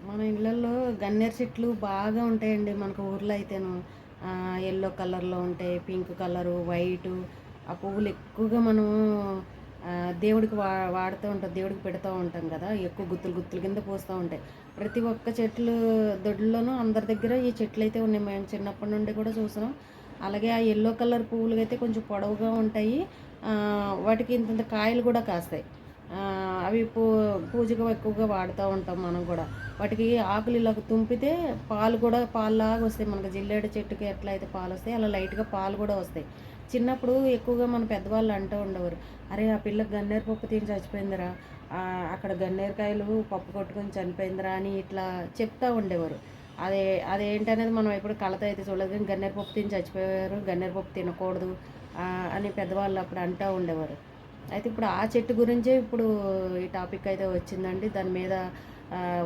మన ఇళ్ళల్లో గన్నేరు చెట్లు బాగా ఉంటాయండి మనకు ఊర్లో అయితేను. యెల్లో కలర్‌లో ఉంటాయి, పింక్ కలరు, వైటు. ఆ పువ్వులు ఎక్కువగా మనం దేవుడికి వాడుతూ ఉంటాం. దేవుడికి పెడుతూ ఉంటాం కదా! ఎక్కువ గుత్తులు గుత్తుల కింద పూస్తూ ఉంటాయి. ప్రతి ఒక్క చెట్లు దొడ్లోనూ అందరి దగ్గర ఈ చెట్లయితే ఉన్నాయి. మేము చిన్నప్పటి నుండి కూడా చూసాం. అలాగే ఆ యెల్లో కలర్ పువ్వులకైతే కొంచెం పొడవుగా ఉంటాయి. వాటికి ఇంతింత కాయలు కూడా కాస్తాయి. అవి పూజకు ఎక్కువగా వాడుతూ ఉంటాం మనం కూడా. వాటికి ఆకులు ఇలాగ తుంపితే పాలు కూడా పాలులాగా వస్తాయి. మనకు జిల్లేడు చెట్టుకి ఎట్లా అయితే పాలు వస్తాయి, అలా లైట్‌గా పాలు కూడా వస్తాయి. చిన్నప్పుడు ఎక్కువగా మన పెద్దవాళ్ళు అంటూ ఉండేవారు, "అరే! ఆ పిల్ల గన్నేరు పప్పు తిని చచ్చిపోయిందిరా. అక్కడ గన్నేరుకాయలు పప్పు కొట్టుకొని చనిపోయిందిరా" అని ఇట్లా చెప్తా ఉండేవారు. అదే అదేంటనేది మనం ఎప్పుడు కళ్ళతో అయితే చూడలేదు కానీ గన్నేరు పప్పు తిని చచ్చిపోయారు, గన్నేరు పప్పు తినకూడదు అని పెద్దవాళ్ళు అప్పుడు అంటూ ఉండేవారు. అయితే ఇప్పుడు ఆ చెట్టు గురించే ఇప్పుడు ఈ టాపిక్ అయితే వచ్చిందండి. దాని మీద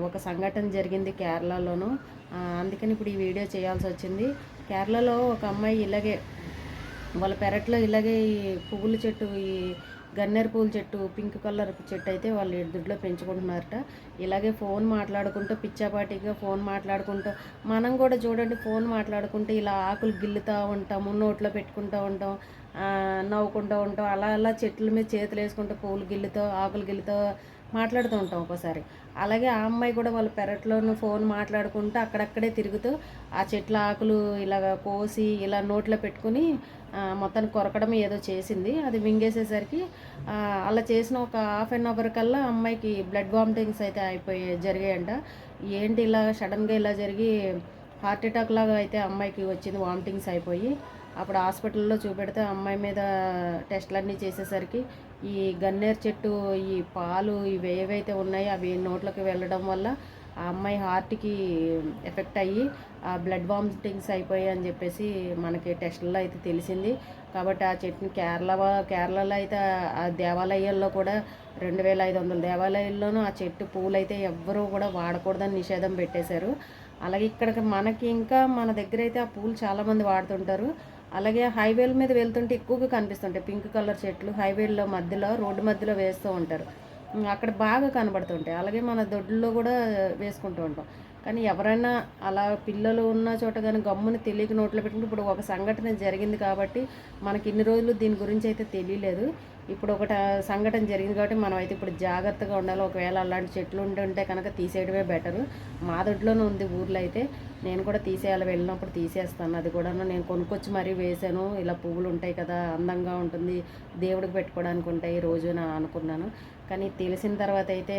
ఒక సంఘటన జరిగింది కేరళలోను. అందుకని ఇప్పుడు ఈ వీడియో చేయాల్సొచ్చింది. కేరళలో ఒక అమ్మాయి ఇలాగే వాళ్ళ పెరట్లో ఇలాగే ఈ పువ్వుల చెట్టు, ఈ గన్నేరు పువ్వుల చెట్టు, పింక్ కలర్ చెట్టు అయితే వాళ్ళు దొడ్లో పెంచుకుంటున్నారట. ఇలాగే ఫోన్ మాట్లాడుకుంటూ పిచ్చాపాటిగా ఫోన్ మాట్లాడుకుంటూ మనం కూడా చూడండి ఫోన్ మాట్లాడుకుంటూ ఇలా ఆకులు గిల్లుతూ ఉంటాము, నోట్లో పెట్టుకుంటూ ఉంటాం, నవ్వుకుంటూ ఉంటాం. అలా అలా చెట్ల మీద చేతులు వేసుకుంటూ పువ్వులు గిల్లుతో ఆకులు గిల్లుతో మాట్లాడుతూ ఉంటాం ఒక్కోసారి. అలాగే ఆ అమ్మాయి కూడా వాళ్ళ పెరట్లోను ఫోన్ మాట్లాడుకుంటూ అక్కడక్కడే తిరుగుతూ ఆ చెట్ల ఆకులు ఇలాగ కోసి ఇలా నోట్లో పెట్టుకుని మొత్తానికి కొరకడం ఏదో చేసింది. అది మింగేసేసరికి అలా చేసిన ఒక హాఫ్ అన్ అవర్ కల్లా అమ్మాయికి బ్లడ్ వామిటింగ్స్ అయితే జరిగాయంట. ఏంటి ఇలా సడన్గా ఇలా జరిగి హార్ట్ అటాక్ లాగా అయితే అమ్మాయికి వచ్చింది, వామిటింగ్స్ అయిపోయి. అప్పుడు హాస్పిటల్లో చూపెడితే అమ్మాయి మీద టెస్టులన్నీ చేసేసరికి ఈ గన్నేరు చెట్టు ఈ పాలు ఇవి ఏవైతే ఉన్నాయో అవి నోట్లోకి వెళ్ళడం వల్ల ఆ అమ్మాయి హార్ట్కి ఎఫెక్ట్ అయ్యి ఆ బ్లడ్ వామిటింగ్స్ అయిపోయాయి అని చెప్పేసి మనకి టెస్టుల్లో అయితే తెలిసింది. కాబట్టి ఆ చెట్టుని కేరళలో అయితే ఆ దేవాలయాల్లో కూడా 2500 దేవాలయాల్లోనూ ఆ చెట్టు పూలు అయితే ఎవ్వరూ కూడా వాడకూడదని నిషేధం పెట్టేశారు. అలాగే ఇక్కడికి మనకి ఇంకా మన దగ్గర అయితే ఆ పూలు చాలామంది వాడుతుంటారు. అలాగే హైవేల మీద వెళ్తుంటే ఎక్కువగా కనిపిస్తుంటాయి పింక్ కలర్ చెట్లు. హైవేల్లో మధ్యలో రోడ్డు మధ్యలో వేస్తూ ఉంటారు. అక్కడ బాగా కనబడుతుంటాయి. అలాగే మన దొడ్లో కూడా వేసుకుంటూ ఉంటాం. కానీ ఎవరైనా అలా పిల్లలు ఉన్న చోట కానీ గమ్మున తెలియక నోట్లో పెట్టుకుంటే ఇప్పుడు ఒక సంఘటన జరిగింది కాబట్టి మనకి ఇన్ని రోజులు దీని గురించి అయితే తెలియలేదు. ఇప్పుడు సంఘటన జరిగింది కాబట్టి మనం అయితే ఇప్పుడు జాగ్రత్తగా ఉండాలి. ఒకవేళ అలాంటి చెట్లు ఉంటే కనుక తీసేయడమే బెటరు. మా దొడ్లోనే ఉంది ఊర్లో అయితే. నేను కూడా తీసేయాలి, వెళ్ళినప్పుడు తీసేస్తాను. అది కూడా నేను కొనుక్కొచ్చి మరీ వేసాను. ఇలా పువ్వులు ఉంటాయి కదా, అందంగా ఉంటుంది, దేవుడికి పెట్టుకోవడానికి ఉంటాయి రోజున అనుకున్నాను. కానీ తెలిసిన తర్వాత అయితే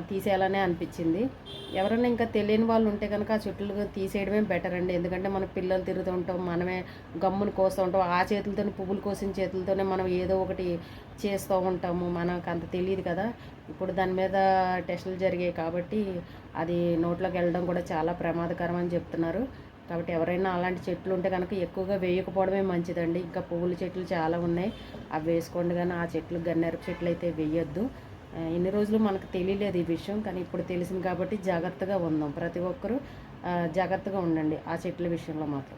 తీసేయాలనే అనిపించింది. ఎవరైనా ఇంకా తెలియని వాళ్ళు ఉంటే కనుక ఆ చెట్లు తీసేయడమే బెటర్ అండి. ఎందుకంటే మన పిల్లలు తిరుగుతూ ఉంటాం, మనమే గమ్మును కోస్తూ ఉంటాం. ఆ చేతులతోనే పువ్వులు కోసిన చేతులతోనే మనం ఏదో ఒకటి చేస్తూ ఉంటాము. మనకు అంత తెలియదు కదా. ఇప్పుడు దాని మీద టెస్టులు జరిగాయి కాబట్టి అది నోట్లోకి వెళ్ళడం కూడా చాలా ప్రమాదకరం అని చెప్తున్నారు. కాబట్టి ఎవరైనా అలాంటి చెట్లు ఉంటే కనుక ఎక్కువగా వేయకపోవడమే మంచిదండి. ఇంకా పువ్వుల చెట్లు చాలా ఉన్నాయి, అవి వేసుకోండి. కానీ ఆ చెట్లు గన్నేరు చెట్లు అయితే వేయొద్దు. ఇన్ని రోజులు మనకు తెలియలేదు ఈ విషయం, కానీ ఇప్పుడు తెలిసింది కాబట్టి జాగ్రత్తగా ఉందాం. ప్రతి ఒక్కరూ జాగ్రత్తగా ఉండండి ఆ చెట్ల విషయంలో మాత్రం.